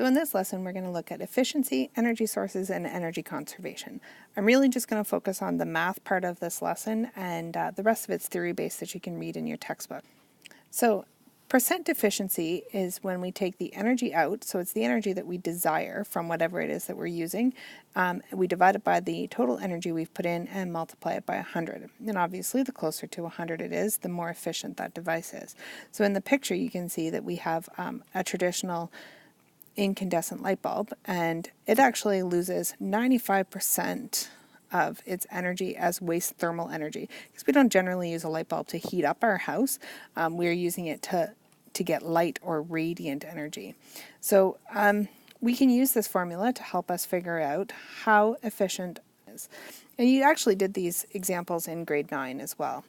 So in this lesson, we're going to look at efficiency, energy sources, and energy conservation. I'm really just going to focus on the math part of this lesson, and the rest of it's theory-based that you can read in your textbook. So percent efficiency is when we take the energy out, so it's the energy that we desire from whatever it is that we're using. We divide it by the total energy we've put in and multiply it by 100. And obviously, the closer to 100 it is, the more efficient that device is. So in the picture, you can see that we have a traditional incandescent light bulb, and it actually loses 95% of its energy as waste thermal energy, because we don't generally use a light bulb to heat up our house. We're using it to get light or radiant energy. So we can use this formula to help us figure out how efficient it is. And you actually did these examples in grade 9 as well.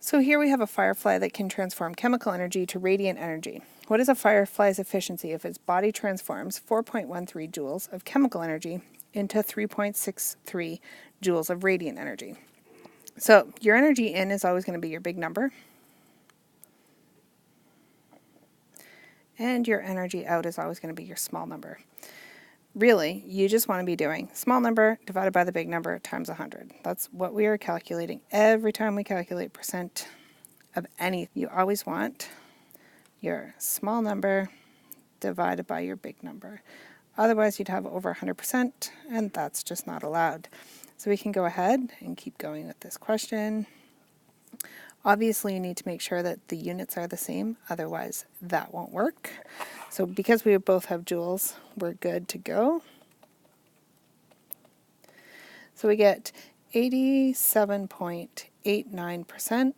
So here we have a firefly that can transform chemical energy to radiant energy. What is a firefly's efficiency if its body transforms 4.13 joules of chemical energy into 3.63 joules of radiant energy? So your energy in is always going to be your big number, and your energy out is always going to be your small number. Really, you just want to be doing small number divided by the big number times 100. That's what we are calculating every time we calculate percent of anything. You always want your small number divided by your big number. Otherwise, you'd have over 100%, and that's just not allowed. So we can go ahead and keep going with this question. Obviously, you need to make sure that the units are the same, otherwise that won't work. So because we both have joules, we're good to go. So we get 87.89%,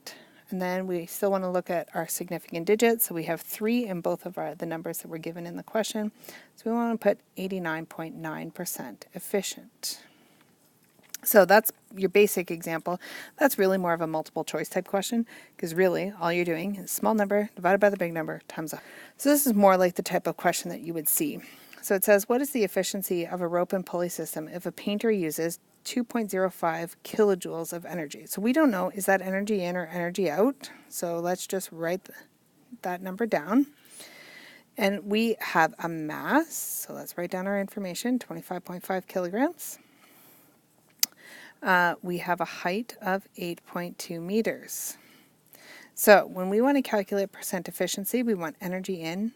and then we still want to look at our significant digits. So we have 3 in both of the numbers that were given in the question. So we want to put 89.9% efficient. So that's your basic example. That's really more of a multiple choice type question, because really all you're doing is small number divided by the big number times 100. So this is more like the type of question that you would see. So it says, what is the efficiency of a rope and pulley system if a painter uses 2.05 kilojoules of energy? So we don't know, is that energy in or energy out? So let's just write that number down. And we have a mass, so let's write down our information, 25.5 kilograms. We have a height of 8.2 meters. So when we want to calculate percent efficiency, we want energy in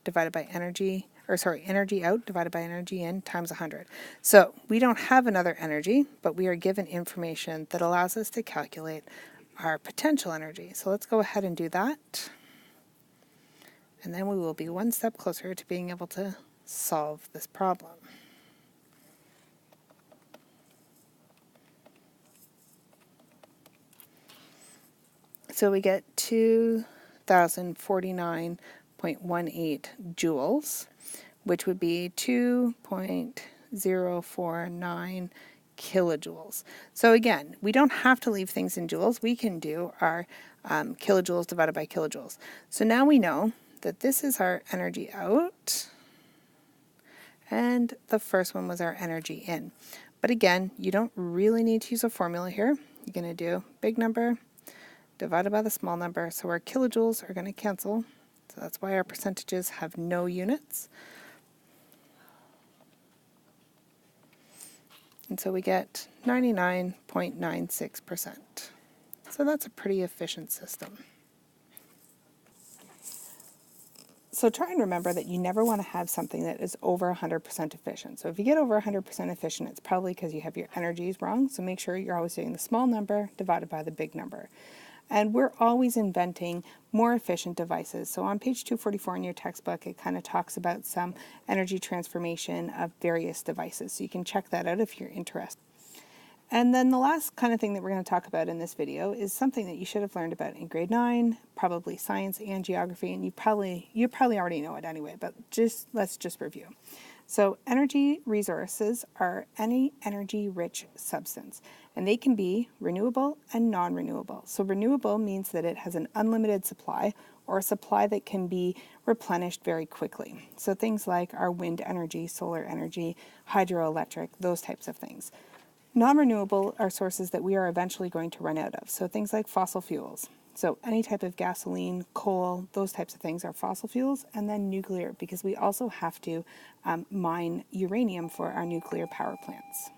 divided by energy out divided by energy in times 100. So we don't have another energy, but we are given information that allows us to calculate our potential energy. So let's go ahead and do that. And then we will be one step closer to being able to solve this problem. So we get 2,049.18 joules, which would be 2.049 kilojoules. So again, we don't have to leave things in joules. We can do our kilojoules divided by kilojoules. So now we know that this is our energy out, and the first one was our energy in. But again, you don't really need to use a formula here. You're going to do big number divided by the small number, so our kilojoules are going to cancel, so that's why our percentages have no units. And so we get 99.96%. So that's a pretty efficient system. So try and remember that you never want to have something that is over 100% efficient. So if you get over 100% efficient, it's probably because you have your energies wrong, so make sure you're always doing the small number divided by the big number. And we're always inventing more efficient devices. So on page 244 in your textbook, it kind of talks about some energy transformation of various devices. So you can check that out if you're interested. And then the last kind of thing that we're going to talk about in this video is something that you should have learned about in grade 9, probably science and geography, and you probably already know it anyway, but let's just review. So energy resources are any energy-rich substance, and they can be renewable and non-renewable. So renewable means that it has an unlimited supply, or a supply that can be replenished very quickly. So things like our wind energy, solar energy, hydroelectric, those types of things. Non-renewable are sources that we are eventually going to run out of, so things like fossil fuels. So any type of gasoline, coal, those types of things are fossil fuels, and then nuclear, because we also have to mine uranium for our nuclear power plants.